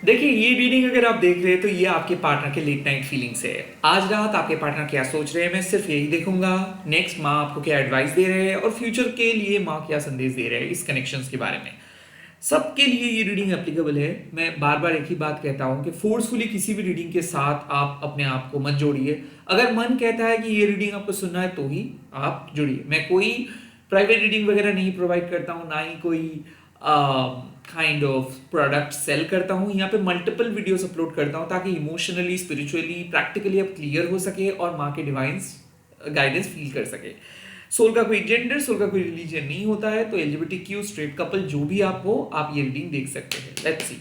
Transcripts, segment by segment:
देखिए, ये रीडिंग अगर आप देख रहे हैं तो ये आपके पार्टनर के लेट नाइट फीलिंग्स है। आज रात आपके पार्टनर क्या सोच रहे हैं मैं सिर्फ यही देखूंगा। नेक्स्ट माँ आपको क्या एडवाइस दे रहे हैं और फ्यूचर के लिए माँ क्या संदेश दे रहे हैं इस कनेक्शंस के बारे में। सबके लिए ये रीडिंग एप्लीकेबल है। मैं बार बार एक ही बात कहता हूँ कि फोर्सफुली किसी भी रीडिंग के साथ आप अपने आप को मत जोड़िए। अगर मन कहता है कि ये रीडिंग आपको सुनना है तो ही आप जुड़िए। मैं कोई प्राइवेट रीडिंग वगैरह नहीं प्रोवाइड करता हूँ, ना ही कोई काइंड ऑफ प्रोडक्ट सेल करता हूँ। यहाँ पे मल्टीपल वीडियोस अपलोड करता हूँ ताकि इमोशनली, स्पिरिचुअली, प्रैक्टिकली आप क्लियर हो सके और माँ के डिवाइंस गाइडेंस फील कर सके। सोल का कोई जेंडर, सोल का कोई रिलीजन नहीं होता है, तो एलजीबीटीक्यू, स्ट्रेट कपल जो भी आप हो, आप ये रीडिंग देख सकते हैं। लेट्स सी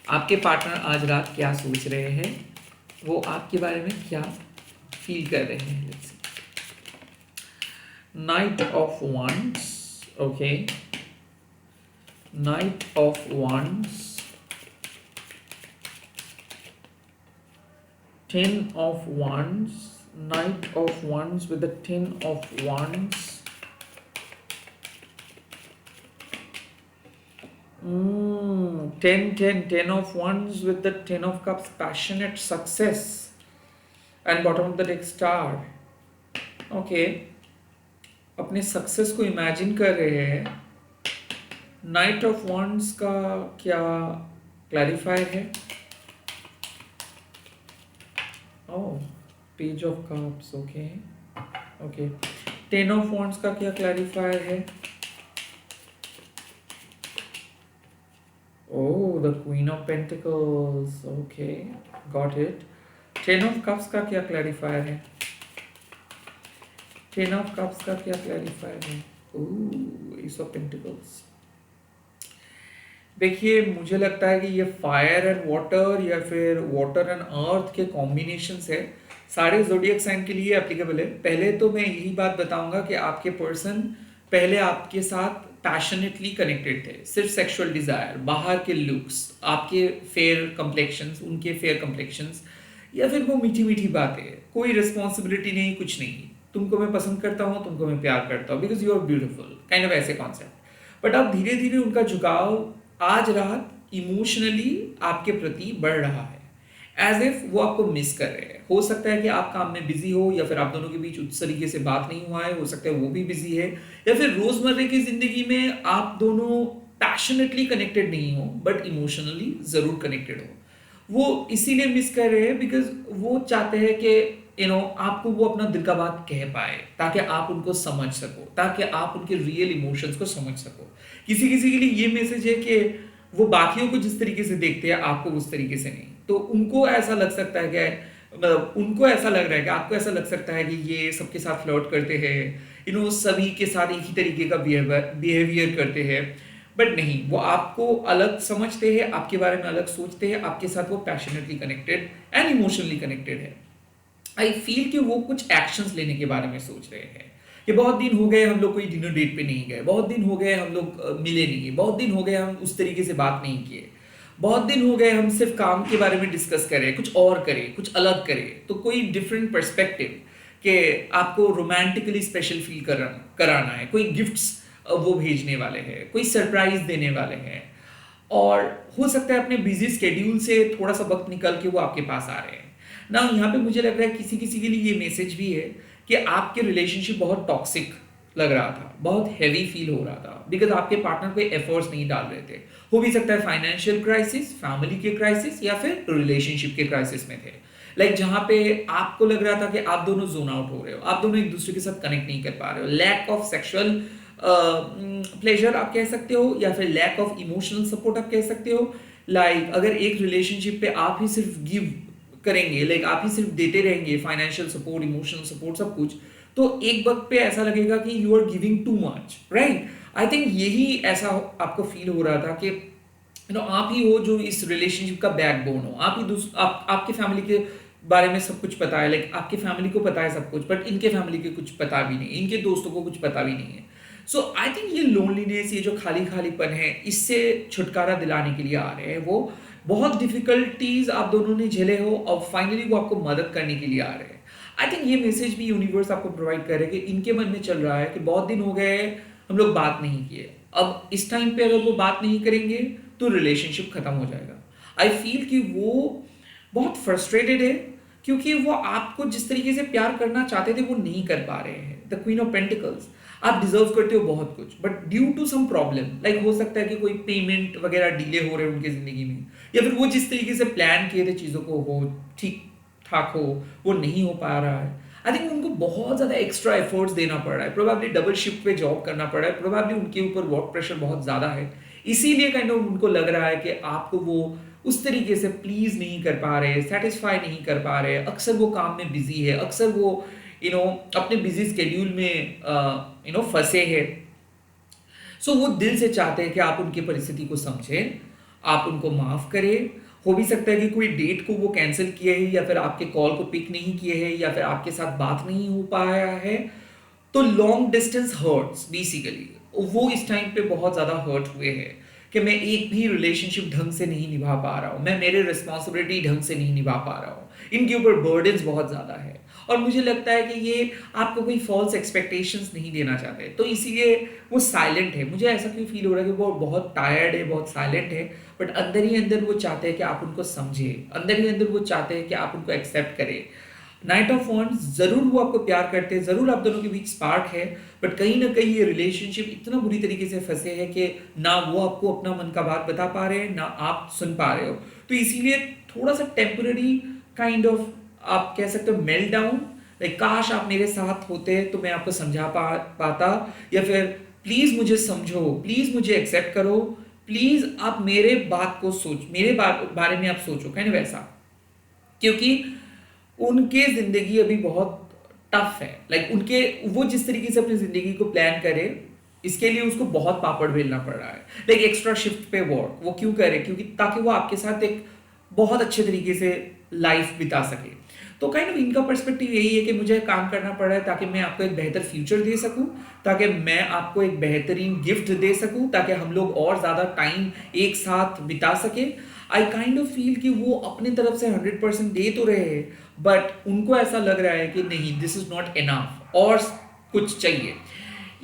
आपके पार्टनर आज रात क्या सोच रहे हैं, वो आपके बारे में क्या फील कर रहे हैं। Let's see night of wands, okay, night of wands, 10 of wands, knight of wands with the 10 of wands. 10 of wands with the 10 of cups, passionate success, and bottom of the deck star. Okay, अपने success को imagine कर रहे हैं। Night of wands का क्या clarifier है? Oh, page of cups, okay okay. 10 of wands का क्या क्लैरिफायर है? Oh, the Queen of Pentacles. Okay, got it. 10 of Cups का क्या क्लैरिफायर है? 10 of Cups का क्या क्लैरिफायर है? Ooh, Ace of Pentacles. देखिए, मुझे लगता है कि ये फायर एंड वाटर या फिर वाटर एंड अर्थ के कॉम्बिनेशन है। सारे जोडियक साइन के लिए एप्लीकेबल है। पहले तो मैं यही बात बताऊंगा कि आपके पर्सन पहले आपके साथ पैशनेटली कनेक्टेड थे, सिर्फ सेक्सुअल डिजायर, बाहर के लुक्स, आपके फेयर कम्प्लेक्शंस, उनके फेयर कम्प्लेक्शंस, या फिर वो मीठी मीठी बातें, कोई रिस्पॉन्सिबिलिटी नहीं, कुछ नहीं, तुमको मैं पसंद करता हूँ, तुमको मैं प्यार करता हूँ because you are beautiful, kind of ऐसे कॉन्सेप्ट। बट अब धीरे धीरे उनका झुकाव आज रात इमोशनली आपके प्रति बढ़ रहा है, एज इफ वो आपको मिस कर रहे हैं। हो सकता है कि आप काम में बिजी हो, या फिर आप दोनों के बीच उस तरीके से बात नहीं हुआ है, हो सकता है वो भी बिजी है, या फिर रोजमर्रा की जिंदगी में आप दोनों पैशनेटली कनेक्टेड नहीं हो बट इमोशनली जरूर कनेक्टेड हो। वो इसीलिए मिस कर रहे हैं बिकॉज वो चाहते हैं कि आपको वो अपना दिल का बात कह पाए, ताकि आप उनको समझ सको, ताकि आप उनके रियल इमोशंस को समझ सको। किसी किसी के लिए ये मैसेज है कि वो बाकियों को जिस तरीके से देखते हैं आपको उस तरीके से नहीं, तो उनको ऐसा लग सकता है कि मतलब उनको ऐसा लग रहा है कि आपको ऐसा लग सकता है कि ये सबके साथ फ्लर्ट करते हैं, सभी के साथ एक ही तरीके का बिहेवियर करते हैं। बट नहीं, वो आपको अलग समझते हैं, आपके बारे में अलग सोचते हैं, आपके साथ वो passionately connected and emotionally connected है। आई फील कि वो कुछ एक्शंस लेने के बारे में सोच रहे हैं कि बहुत दिन हो गए हम लोग कोई डिनर डेट पे नहीं गए, बहुत दिन हो गए हम लोग मिले नहीं, बहुत दिन हो गए हम उस तरीके से बात नहीं किए, बहुत दिन हो गए हम सिर्फ काम के बारे में डिस्कस करें, कुछ और करें, कुछ अलग करें। तो कोई डिफरेंट पर्सपेक्टिव कि आपको रोमांटिकली स्पेशल फील कराना है, कोई गिफ्ट्स वो भेजने वाले हैं, कोई सरप्राइज देने वाले हैं, और हो सकता है अपने बिजी स्केड्यूल से थोड़ा सा वक्त निकल के वो आपके पास आ रहे हैं ना। यहाँ पे मुझे लग रहा है किसी किसी के लिए ये मैसेज भी है कि आपके रिलेशनशिप बहुत टॉक्सिक लग रहा था, बहुत हैवी फील हो रहा था बिकॉज आपके पार्टनर कोई एफर्ट्स नहीं डाल रहे थे। हो भी सकता है फाइनेंशियल क्राइसिस, फैमिली के क्राइसिस, या फिर रिलेशनशिप के क्राइसिस में थे। जहाँ पे आपको लग रहा था कि आप दोनों जोन आउट हो रहे हो, आप दोनों एक दूसरे के साथ कनेक्ट नहीं कर पा रहे हो, लैक ऑफ सेक्सुअल प्लेजर आप कह सकते हो, या फिर लैक ऑफ इमोशनल सपोर्ट आप कह सकते हो। अगर एक रिलेशनशिप पे आप ही सिर्फ गिव करेंगे, आप ही सिर्फ देते रहेंगे फाइनेंशियल सपोर्ट, इमोशनल सपोर्ट, सब कुछ, तो एक वक्त पे ऐसा लगेगा कि you are giving too much, right. I think यही ऐसा आपको फील हो रहा था कि आप ही हो जो इस रिलेशनशिप का बैकबोन हो, आप ही आपके फैमिली के बारे में सब कुछ पता है, आपके फैमिली को पता है सब कुछ, बट इनके फैमिली के कुछ पता भी नहीं, इनके दोस्तों को कुछ पता भी नहीं है। सो आई थिंक ये लोनलीनेस, ये जो खाली खालीपन है, इससे छुटकारा दिलाने के लिए आ रहे हैं वो। बहुत डिफिकल्टीज आप दोनों ने झेले हो और फाइनली वो आपको मदद करने के लिए आ रहे हैं। आई थिंक ये मैसेज भी यूनिवर्स आपको प्रोवाइड कर रहे हैं कि इनके मन में चल रहा है कि बहुत दिन हो गए हम लोग बात नहीं किए, अब इस टाइम पे अगर वो बात नहीं करेंगे तो रिलेशनशिप खत्म हो जाएगा। आई फील कि वो बहुत फ्रस्ट्रेटेड है क्योंकि वो आपको जिस तरीके से प्यार करना चाहते थे वो नहीं कर पा रहे हैं। द क्वीन ऑफ पेंटिकल्स, आप डिजर्व करते हो बहुत कुछ, but due to some problem, like हो सकता है कि कोई पेमेंट वगैरह डिले हो रहे हैं उनकी जिंदगी में, या फिर वो जिस तरीके से प्लान किए थे चीज़ों को हो ठीक ठाक हो, वो नहीं हो पा रहा है। आई थिंक उनको बहुत ज़्यादा एक्स्ट्रा एफर्ट्स देना पड़ रहा है, प्रोबेबली डबल शिफ्ट पे जॉब करना पड़ रहा है, प्रोबेबली उनके ऊपर वर्क प्रेशर बहुत ज़्यादा है, इसीलिए काइंड ऑफ उनको लग रहा है कि आपको वो उस तरीके से प्लीज नहीं कर पा रहे, सेटिस्फाई नहीं कर पा रहे, अक्सर वो काम में बिजी है, अक्सर वो अपने बिजी स्केड्यूल में फंसे हैं। सो वो दिल से चाहते हैं कि आप उनकी परिस्थिति को समझें, आप उनको माफ करें। हो भी सकता है कि कोई डेट को वो कैंसिल किए हैं, या फिर आपके कॉल को पिक नहीं किए हैं, या फिर आपके साथ बात नहीं हो पाया है। तो लॉन्ग डिस्टेंस हर्ट्स बेसिकली, वो इस टाइम पे बहुत ज़्यादा हर्ट हुए हैं कि मैं एक भी रिलेशनशिप ढंग से नहीं निभा पा रहा हूँ, मैं मेरे रिस्पॉन्सिबिलिटी ढंग से नहीं निभा पा रहा हूँ, इनके ऊपर बर्डन्स बहुत ज़्यादा है। और मुझे लगता है कि ये आपको कोई फॉल्स एक्सपेक्टेशंस नहीं देना चाहते, तो इसीलिए वो साइलेंट है। मुझे ऐसा क्यों फील हो रहा है कि वो बहुत टायर्ड है, बहुत साइलेंट है, बट अंदर ही अंदर वो चाहते हैं कि आप उनको समझें, अंदर ही अंदर वो चाहते हैं कि आप उनको एक्सेप्ट करें। नाइट ऑफ वॉन्ड्स, जरूर वो आपको प्यार करते हैं, जरूर आप दोनों के बीच स्पार्क है, बट कहीं ना कहीं ये रिलेशनशिप इतना बुरी तरीके से फंसे है कि ना वो आपको अपना मन का बात बता पा रहे हैं, ना आप सुन पा रहे हो। तो इसीलिए थोड़ा सा टेम्पररी काइंड ऑफ आप कह सकते हो मेल्ट डाउन, लाइक काश आप मेरे साथ होते तो मैं आपको समझा पाता, या फिर प्लीज मुझे समझो, प्लीज मुझे एक्सेप्ट करो, प्लीज आप मेरे बात को सोच, मेरे बारे में आप सोचो, कहने वैसा। क्योंकि उनके जिंदगी अभी बहुत टफ है, लाइक उनके वो जिस तरीके से अपनी जिंदगी को प्लान करे, इसके लिए उसको बहुत पापड़ बेलना पड़ रहा है, लाइक एक्स्ट्रा शिफ्ट पे वर्क वो क्यों करे, क्योंकि ताकि वो आपके साथ एक बहुत अच्छे तरीके से लाइफ बिता सके। तो काइंड ऑफ इनका पर्सपेक्टिव यही है कि मुझे काम करना पड़ रहा है ताकि मैं आपको एक बेहतर फ्यूचर दे सकूं, ताकि मैं आपको एक बेहतरीन गिफ्ट दे सकूं, ताकि हम लोग और ज़्यादा टाइम एक साथ बिता सके। आई काइंड ऑफ फील कि वो अपनी तरफ से 100% दे तो रहे हैं, बट उनको ऐसा लग रहा है कि नहीं, दिस इज नॉट इनफ, और कुछ चाहिए।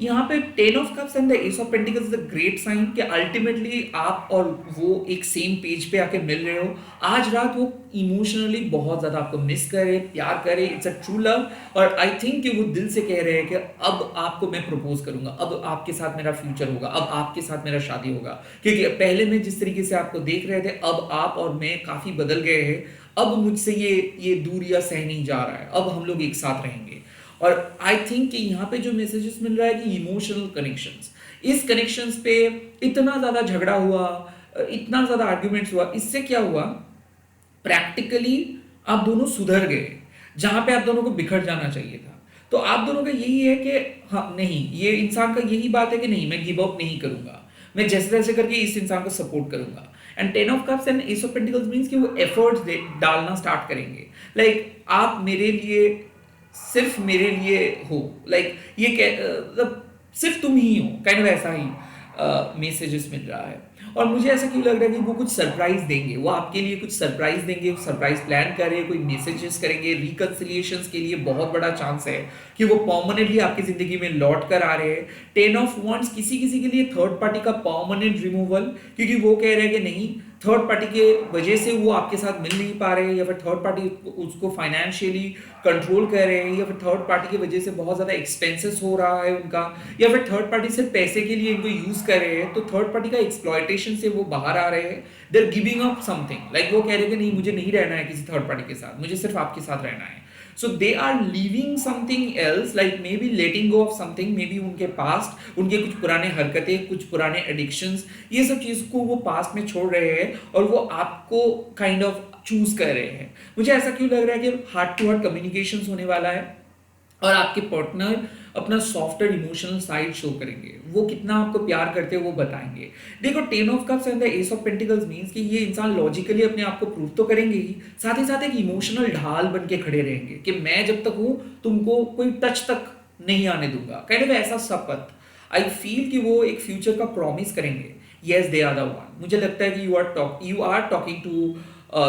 यहाँ पे 10 of cups and the ace of pentacles is a great sign कि अल्टीमेटली आप और वो एक सेम पेज पे आके मिल रहे हो। आज रात वो इमोशनली बहुत ज्यादा आपको मिस करे, प्यार करे, इट्स अ ट्रू लव। और आई थिंक कि वो दिल से कह रहे हैं कि अब आपको मैं प्रपोज करूंगा, अब आपके साथ मेरा फ्यूचर होगा, अब आपके साथ मेरा शादी होगा। क्योंकि पहले मैं जिस तरीके से आपको देख रहे थे, अब आप और मैं काफी बदल गए हैं, अब मुझसे ये दूरियां सह नहीं जा रहा है, अब हम लोग एक साथ रहेंगे। और आई थिंक कि यहाँ पे जो मैसेजेस मिल रहा है कि इमोशनल कनेक्शंस, इस कनेक्शंस पे इतना ज्यादा झगड़ा हुआ, इतना ज्यादा आर्ग्यूमेंट्स हुआ, इससे क्या हुआ, प्रैक्टिकली आप दोनों सुधर गए जहां पे आप दोनों को बिखर जाना चाहिए था। तो आप दोनों का यही है कि हाँ नहीं, ये इंसान का यही बात है कि नहीं, मैं गिव अप नहीं करूंगा, मैं जैसे तैसे करके इस इंसान को सपोर्ट करूंगा। And 10 of cups and S of pentacles means कि वो एफर्ट्स डालना स्टार्ट करेंगे, लाइक आप मेरे लिए, सिर्फ मेरे लिए हो, लाइक ये मतलब सिर्फ तुम ही हो, काइंड ऑफ ऐसा ही मैसेजेस मिल रहा है। और मुझे ऐसा क्यों लग रहा है कि वो कुछ सरप्राइज देंगे, वो आपके लिए कुछ सरप्राइज देंगे, सरप्राइज प्लान कर रहे हैं, कोई मैसेजेस करेंगे, रिकंसिलिएशंस के लिए बहुत बड़ा चांस है कि वो परमानेंटली आपकी जिंदगी में लौट कर आ रहे हैं। 10 ऑफ वॉन्ड्स किसी किसी के लिए थर्ड पार्टी का परमानेंट रिमूवल, क्योंकि वो कह रहे हैं कि नहीं, थर्ड पार्टी के वजह से वो आपके साथ मिल नहीं पा रहे हैं, या फिर थर्ड पार्टी उसको फाइनेंशियली कंट्रोल कर रहे हैं, या फिर थर्ड पार्टी की वजह से बहुत ज़्यादा एक्सपेंसेस हो रहा है उनका, या फिर थर्ड पार्टी से पैसे के लिए इनको यूज़ कर रहे हैं, तो थर्ड पार्टी का एक्सप्लॉयटेशन से वो बाहर आ रहे हैं। They are giving up something, like वो कह रहे हैं कि नहीं, मुझे नहीं रहना है किसी थर्ड पार्टी के साथ, मुझे सिर्फ आपके साथ रहना है। So they are leaving something else, like maybe letting go of something, maybe उनके पास्ट, उनके कुछ पुराने हरकतें, कुछ पुराने एडिक्शंस, ये सब चीज़ को वो पास्ट में छोड़ रहे हैं और वो आपको काइंड ऑफ चूज कर रहे हैं। मुझे ऐसा क्यों लग रहा है कि हार्ट टू हार्ट कम्युनिकेशन होने वाला है और आपके पार्टनर अपना सॉफ्टवेयर इमोशनल साइड शो करेंगे, वो कितना आपको प्यार करते हैं वो बताएंगे। देखो 10 of cups and the ace of pentacles means कि ये इंसान लॉजिकली अपने आप को प्रूव तो करेंगे ही, साथ ही साथ एक इमोशनल ढाल बन के खड़े रहेंगे कि मैं जब तक हूं तुमको कोई टच तक नहीं आने दूंगा, काइंड ऑफ ऐसा शपथ। आई फील कि वो एक फ्यूचर का प्रॉमिस करेंगे, yes they are the one. मुझे लगता है कि you are talking to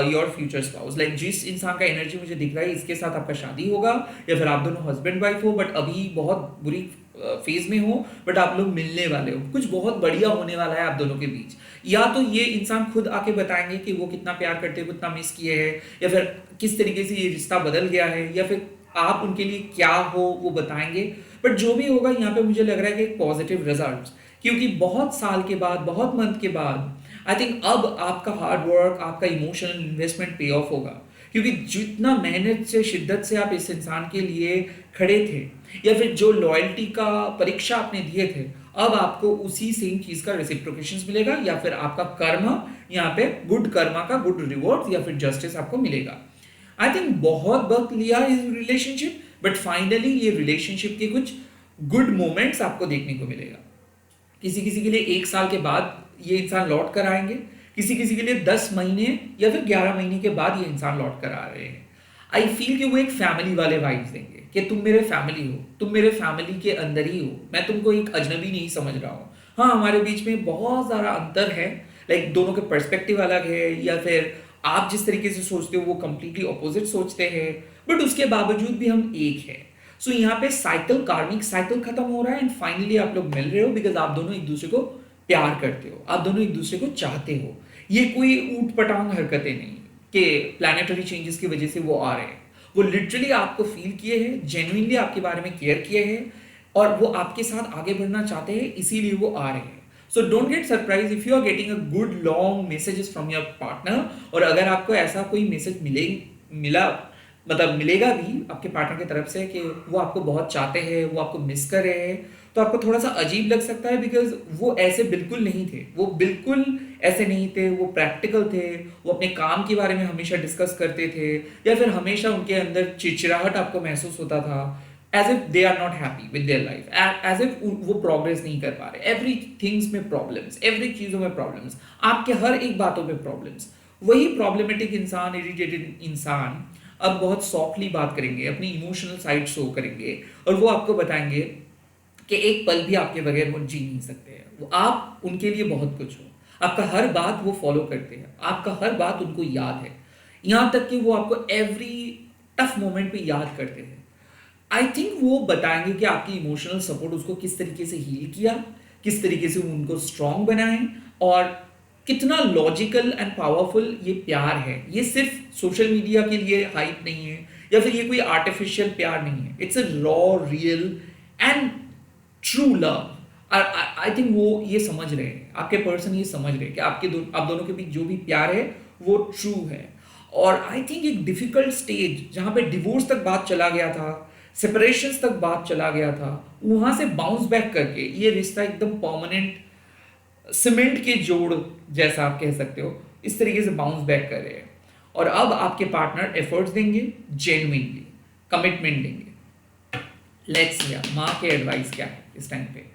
your future spouse, like जिस इंसान का एनर्जी मुझे दिख रहा है इसके साथ आपका शादी होगा, या फिर आप दोनों हस्बैंड वाइफ हो, बट अभी बहुत बुरी फेज में हो, बट आप लोग मिलने वाले हो, कुछ बहुत बढ़िया होने वाला है आप दोनों के बीच। या तो ये इंसान खुद आके बताएंगे कि वो कितना प्यार करते हैं, कितना मिस किए हैं, या फिर किस तरीके से ये रिश्ता बदल गया है, या फिर आप उनके लिए क्या हो वो बताएंगे। बट जो भी होगा यहाँ पे मुझे लग रहा है कि पॉजिटिव रिजल्ट्स, क्योंकि बहुत साल के बाद, बहुत मंथ के बाद आई थिंक अब आपका हार्ड वर्क, आपका इमोशनल इन्वेस्टमेंट पे ऑफ होगा। क्योंकि जितना मेहनत से, शिद्दत से आप इस इंसान के लिए खड़े थे, या फिर जो लॉयल्टी का परीक्षा आपने दिए थे, अब आपको उसी सेम चीज का रेसिप्रोकेशन मिलेगा, या फिर आपका कर्म यहाँ पे गुड कर्मा का गुड रिवॉर्ड या फिर जस्टिस आपको मिलेगा। आई थिंक बहुत वक्त लिया इस रिलेशनशिप, बट फाइनली ये रिलेशनशिप के कुछ गुड मोमेंट्स आपको देखने को मिलेगा। किसी किसी के लिए 1 साल के बाद ये इंसान लौट कर आएंगे, किसी किसी के लिए 10 महीने या फिर 11 महीने के बाद ये इंसान लौट कर आ रहे हैं। आई फील कि वो एक फैमिली वाले वाइब्स देंगे कि तुम मेरे फैमिली हो, तुम मेरे फैमिली के अंदर ही हो, मैं तुमको एक अजनबी नहीं समझ रहा हूँ। हाँ, हमारे बीच में बहुत सारा अंतर है, लाइक दोनों के पर्सपेक्टिव अलग है, या फिर आप जिस तरीके से सोचते हो वो कंप्लीटली ऑपोजिट सोचते हैं, बट उसके बावजूद भी हम एक है। सो यहाँ पे साइकिल, कार्मिक साइकिल खत्म हो रहा है, एंड फाइनली आप लोग मिल रहे हो बिकॉज आप दोनों एक दूसरे को प्यार करते हो, आप दोनों एक दूसरे को चाहते हो। ये कोई ऊट पटांग हरकतें नहीं कि प्लानिटरी चेंजेस की वजह से वो आ रहे हैं। वो लिटरली आपको फील किए हैं, जेन्युइनली आपके बारे में केयर किए हैं, और वो आपके साथ आगे बढ़ना चाहते हैं, इसीलिए वो आ रहे हैं। So don't get surprise if you are getting a good long messages from your partner. और अगर आपको ऐसा कोई मैसेज मिला, मतलब मिलेगा भी आपके पार्टनर की तरफ से कि वो आपको बहुत चाहते हैं, वो आपको मिस कर रहे हैं, तो आपको थोड़ा सा अजीब लग सकता है, बिकॉज वो ऐसे बिल्कुल नहीं थे, वो बिल्कुल ऐसे नहीं थे, वो प्रैक्टिकल थे, वो अपने काम के बारे में हमेशा डिस्कस करते थे, या फिर हमेशा उनके अंदर चिड़चिड़ाहट आपको महसूस होता था, as if they are not happy with their life, as if वो प्रोग्रेस नहीं कर पा रहे, एवरी थिंग्स में प्रॉब्लम्स, एवरी चीज़ों में प्रॉब्लम्स, आपके हर एक बातों में प्रॉब्लम्स। वही प्रॉब्लमेटिक इंसान, इरिटेटेड इंसान अब बहुत सॉफ्टली बात करेंगे, अपनी इमोशनल साइड शो करेंगे, और वो आपको बताएंगे कि एक पल भी आपके बगैर वो जी नहीं सकते हैं, वो आप उनके लिए बहुत कुछ हो, आपका हर बात वो फॉलो करते हैं, आपका हर बात उनको याद है, यहाँ तक कि वो आपको एवरी टफ मोमेंट पे याद करते हैं। आई थिंक वो बताएंगे कि आपकी इमोशनल सपोर्ट उसको किस तरीके से हील किया, किस तरीके से उनको स्ट्रांग बनाए, और कितना लॉजिकल एंड पावरफुल ये प्यार है। ये सिर्फ सोशल मीडिया के लिए हाइप नहीं है, या फिर ये कोई आर्टिफिशियल प्यार नहीं है, it's a raw, real and true love. I think वो ये समझ रहे हैं, आपके पर्सन ये समझ रहे हैं कि आप दोनों के बीच जो भी प्यार है वो ट्रू है। और आई थिंक एक डिफिकल्ट स्टेज जहां पे डिवोर्स तक बात चला गया था, सेपरेशन तक बात चला गया था, वहां से बाउंस बैक करके ये रिश्ता एकदम परमानेंट सीमेंट के जोड़ जैसा आप कह सकते हो, इस तरीके से बाउंस बैक कर रहे हैं। और अब आपके पार्टनर एफर्ट्स देंगे, जेन्युइनली कमिटमेंट देंगे। लेट्स सी माँ के एडवाइस क्या है इस टाइम पे,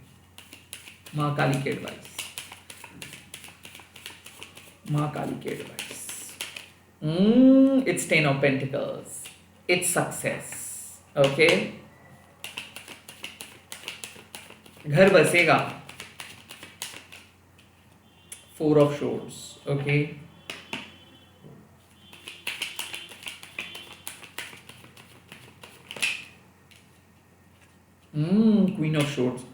माँ काली के एडवाइस, माँ काली के advice. It's 10 of pentacles, its success. Okay, घर बसेगा। 4 of swords. Okay. Queen of swords.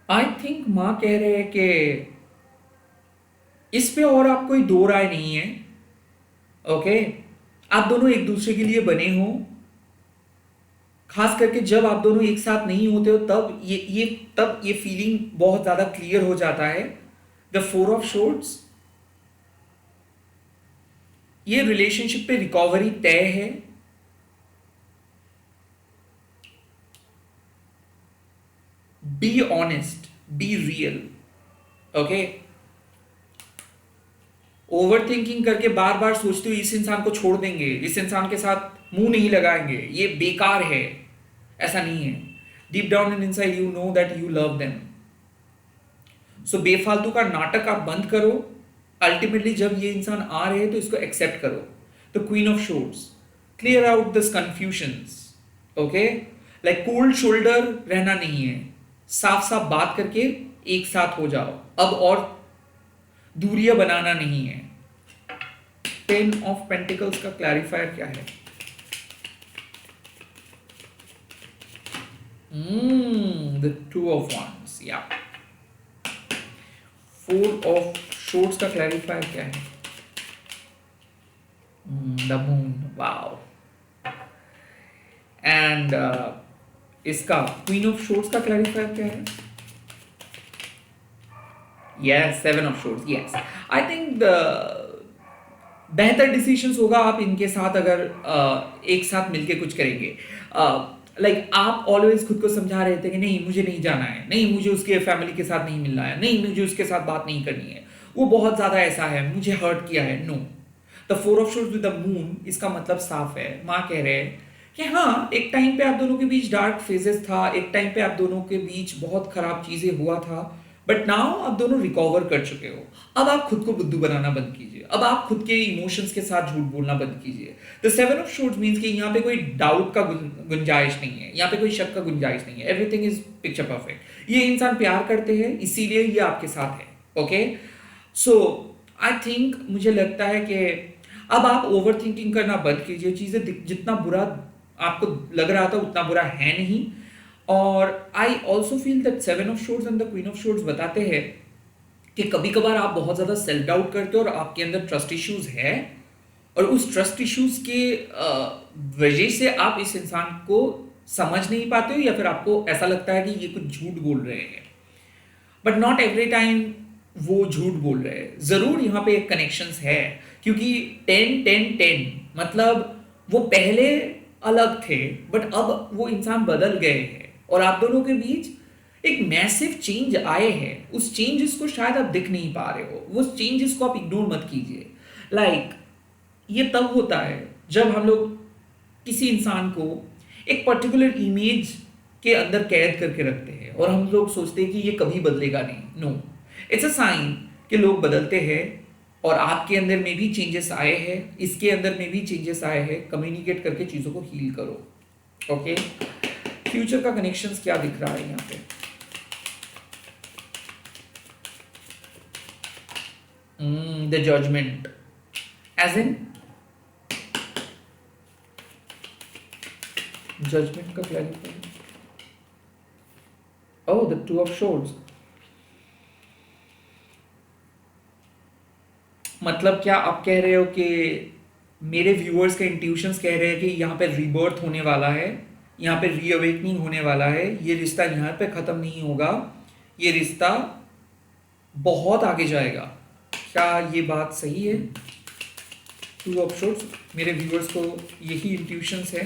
I think माँ कह रहे हैं कि इस पे और आप कोई दो राय नहीं है। ओके, आप दोनों एक दूसरे के लिए बने हो, खास करके जब आप दोनों एक साथ नहीं होते हो तब ये फीलिंग बहुत ज्यादा क्लियर हो जाता है। द 4 ऑफ शॉर्ट्स, ये रिलेशनशिप पे रिकवरी तय है। Be honest, be real. Okay, over thinking करके बार बार सोचते हो इस इंसान को छोड़ देंगे, इस इंसान के साथ मुंह नहीं लगाएंगे, ये बेकार है, ऐसा नहीं है। Deep down in inside you know that you love them. So बेफालतू का नाटक आप बंद करो। अल्टीमेटली जब ये इंसान आ रहे हैं तो इसको एक्सेप्ट करो। The queen of shorts, clear out this confusions. Okay, like cold shoulder रहना नहीं है, साफ साफ बात करके एक साथ हो जाओ। अब और दूरियां बनाना नहीं है। 10 ऑफ पेंटिकल्स का क्लैरिफायर क्या है? The two of wands, yeah. Four of swords का clarifier क्या है? The moon, wow. And इसका queen of swords का clarifier क्या है? Yes, seven of swords, yes. I think the बेहतर डिसीजंस होगा आप इनके साथ अगर एक साथ मिलके कुछ करेंगे। लाइक आप ऑलवेज खुद को समझा रहे थे कि नहीं मुझे नहीं जाना है, नहीं मुझे उसके फैमिली के साथ नहीं मिलना है, नहीं मुझे उसके साथ बात नहीं करनी है, वो बहुत ज़्यादा ऐसा है, मुझे हर्ट किया है। No, the four of swords with the moon, इसका मतलब साफ है। माँ कह रहे हैं कि हाँ एक टाइम पे आप दोनों के बीच डार्क फेजेस था, एक टाइम पे आप दोनों के बीच बहुत खराब चीज़ें हुआ था, बट नाउ आप दोनों रिकवर कर चुके हो। अब आप खुद को बुद्धू बनाना बंद कीजिए, अब आप खुद के इमोशंस के साथ झूठ बोलना बंद कीजिए। The seven of shorts means कि यहाँ पे कोई डाउट का गुंजाइश नहीं है, यहाँ पे कोई शक का गुंजाइश नहीं है। Everything is picture perfect. ये इंसान प्यार करते हैं इसीलिए ये आपके साथ है। ओके, सो आई थिंक मुझे लगता है कि अब आप ओवर थिंकिंग करना बंद कीजिए। चीज़ें जितना बुरा आपको लग रहा था उतना बुरा है नहीं। और I also feel that seven of shorts and the queen of shorts बताते हैं कि कभी कभार आप बहुत ज़्यादा सेल्फ डाउट करते हो और आपके अंदर ट्रस्ट इश्यूज है, और उस ट्रस्ट इश्यूज के वजह से आप इस इंसान को समझ नहीं पाते हो, या फिर आपको ऐसा लगता है कि ये कुछ झूठ बोल रहे हैं। बट नॉट एवरी टाइम वो झूठ बोल रहे हैं। ज़रूर यहाँ पे एक कनेक्शंस है, क्योंकि 10-10-10 मतलब वो पहले अलग थे बट अब वो इंसान बदल गए हैं, और आप दोनों के बीच एक मैसिव चेंज आए हैं। उस चेंजेस को शायद आप दिख नहीं पा रहे हो, उस चेंजेस को आप इग्नोर मत कीजिए। लाइक ये तब होता है जब हम लोग किसी इंसान को एक पर्टिकुलर इमेज के अंदर कैद करके रखते हैं और हम लोग सोचते हैं कि ये कभी बदलेगा नहीं। नो, इट्स अ साइन कि लोग बदलते हैं, और आपके अंदर में भी चेंजेस आए हैं, इसके अंदर में भी चेंजेस आए हैं। कम्युनिकेट करके चीज़ों को हील करो। ओके, फ्यूचर का कनेक्शंस क्या दिख रहा है यहाँ पे? The judgment, as in judgment का clarify. Oh, the two of swords, मतलब क्या आप कह रहे हो कि मेरे व्यूअर्स के इंट्यूशंस कह रहे हैं कि यहाँ पे रीबर्थ होने वाला है, यहाँ पे रीअवेकनिंग होने वाला है, ये रिश्ता यहाँ पे ख़त्म नहीं होगा, ये रिश्ता बहुत आगे जाएगा। क्या ये बात सही है? टू ऑफ शॉर्ट्स, मेरे व्यूअर्स को यही इंट्यूशंस है।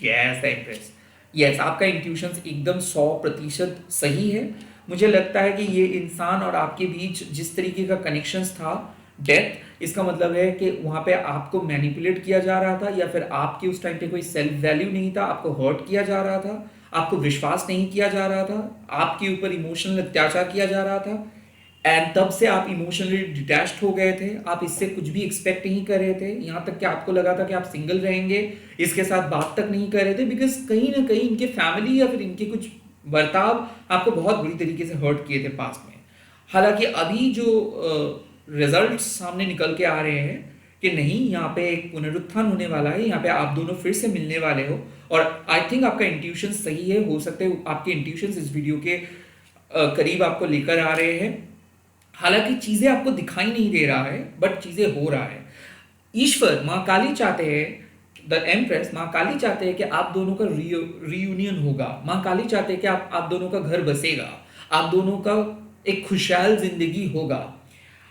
यस एम्प्रेस, यस आपका इंट्यूशंस एकदम 100% सही है। मुझे लगता है कि ये इंसान और आपके बीच जिस तरीके का कनेक्शंस था, डेथ, इसका मतलब है कि वहाँ पे आपको मैनिपुलेट किया जा रहा था, या फिर आपकी उस टाइम पे कोई सेल्फ वैल्यू नहीं था, आपको हर्ट किया जा रहा था, आपको विश्वास नहीं किया जा रहा था, आपके ऊपर इमोशनल अत्याचार किया जा रहा था, एंड तब से आप इमोशनली डिटैच्ड हो गए थे। आप इससे कुछ भी एक्सपेक्ट नहीं कर रहे थे, यहाँ तक कि आपको लगा था कि आप सिंगल रहेंगे, इसके साथ बात तक नहीं कर रहे थे, बिकॉज कहीं ना कहीं इनके फैमिली या फिर इनके कुछ बर्ताव आपको बहुत बुरी तरीके से हर्ट किए थे पास्ट में। हालांकि अभी जो रिजल्ट्स सामने निकल के आ रहे हैं कि नहीं, यहाँ पे एक पुनरुत्थान होने वाला है, यहाँ पे आप दोनों फिर से मिलने वाले हो, और आई थिंक आपका इंट्यूशन सही है। हो सकता है आपके इंट्यूशन इस वीडियो के करीब आपको लेकर आ रहे हैं। हालांकि चीज़ें आपको दिखाई नहीं दे रहा है, बट चीज़ें हो रहा है। ईश्वर, माँ काली चाहते हैं, द एम्प्रेस, माँ काली चाहते हैं कि आप दोनों का रीयूनियन होगा। माँ काली चाहते हैं कि आप दोनों का घर बसेगा, आप दोनों का एक खुशहाल जिंदगी होगा।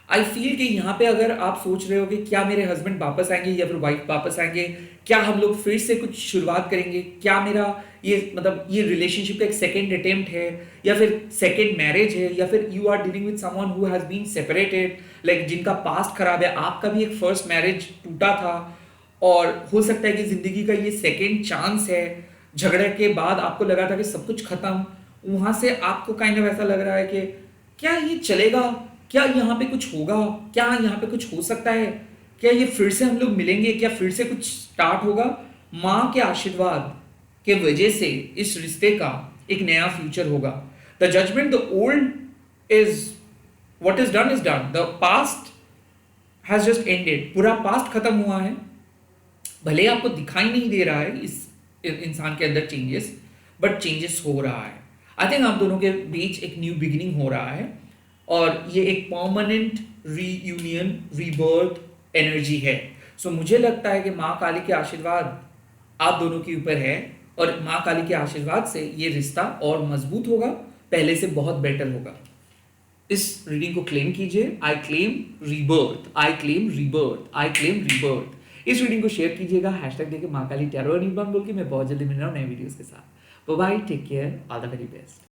आई फील कि यहाँ पे अगर आप सोच रहे हो कि क्या मेरे हस्बैंड वापस आएंगे या फिर वाइफ वापस आएंगे, क्या हम लोग फिर से कुछ शुरुआत करेंगे, क्या मेरा ये मतलब ये रिलेशनशिप का एक सेकेंड अटेम्प्ट है, या फिर सेकेंड मैरिज है, या फिर you are dealing with someone who has been separated, like जिनका पास्ट खराब है। आपका भी एक फर्स्ट मैरिज टूटा था, और हो सकता है कि जिंदगी का ये सेकेंड चांस है। झगड़े के बाद आपको लगा था कि सब कुछ खत्म, वहां से आपको काइंड ऑफ ऐसा लग रहा है कि क्या ये चलेगा, क्या यहाँ पे कुछ होगा, क्या यहाँ पे कुछ हो सकता है, क्या ये फिर से हम लोग मिलेंगे, क्या फिर से कुछ स्टार्ट होगा। माँ के आशीर्वाद के वजह से इस रिश्ते का एक नया फ्यूचर होगा। The judgement, the old is what is done is done, the past has just ended. पूरा पास्ट खत्म हुआ है। भले आपको दिखाई नहीं दे रहा है इस इंसान के अंदर चेंजेस, बट चेंजेस हो रहा है। आई थिंक हम दोनों के बीच एक न्यू बिगिनिंग हो रहा है और ये एक परमानेंट रीयूनियन रीबर्थ एनर्जी है। सो मुझे लगता है कि माँ काली के आशीर्वाद आप दोनों के ऊपर है और माँ काली के आशीर्वाद से ये रिश्ता और मजबूत होगा, पहले से बहुत बेटर होगा। इस रीडिंग को क्लेम कीजिए, I claim rebirth, I claim rebirth, I claim rebirth. इस रीडिंग को शेयर कीजिएगा हैशटैग देके माँ काली टैरो बोल के। मैं बहुत जल्दी मिल रहा हूँ नए वीडियोस के साथ। Bye bye, take care, all the very best.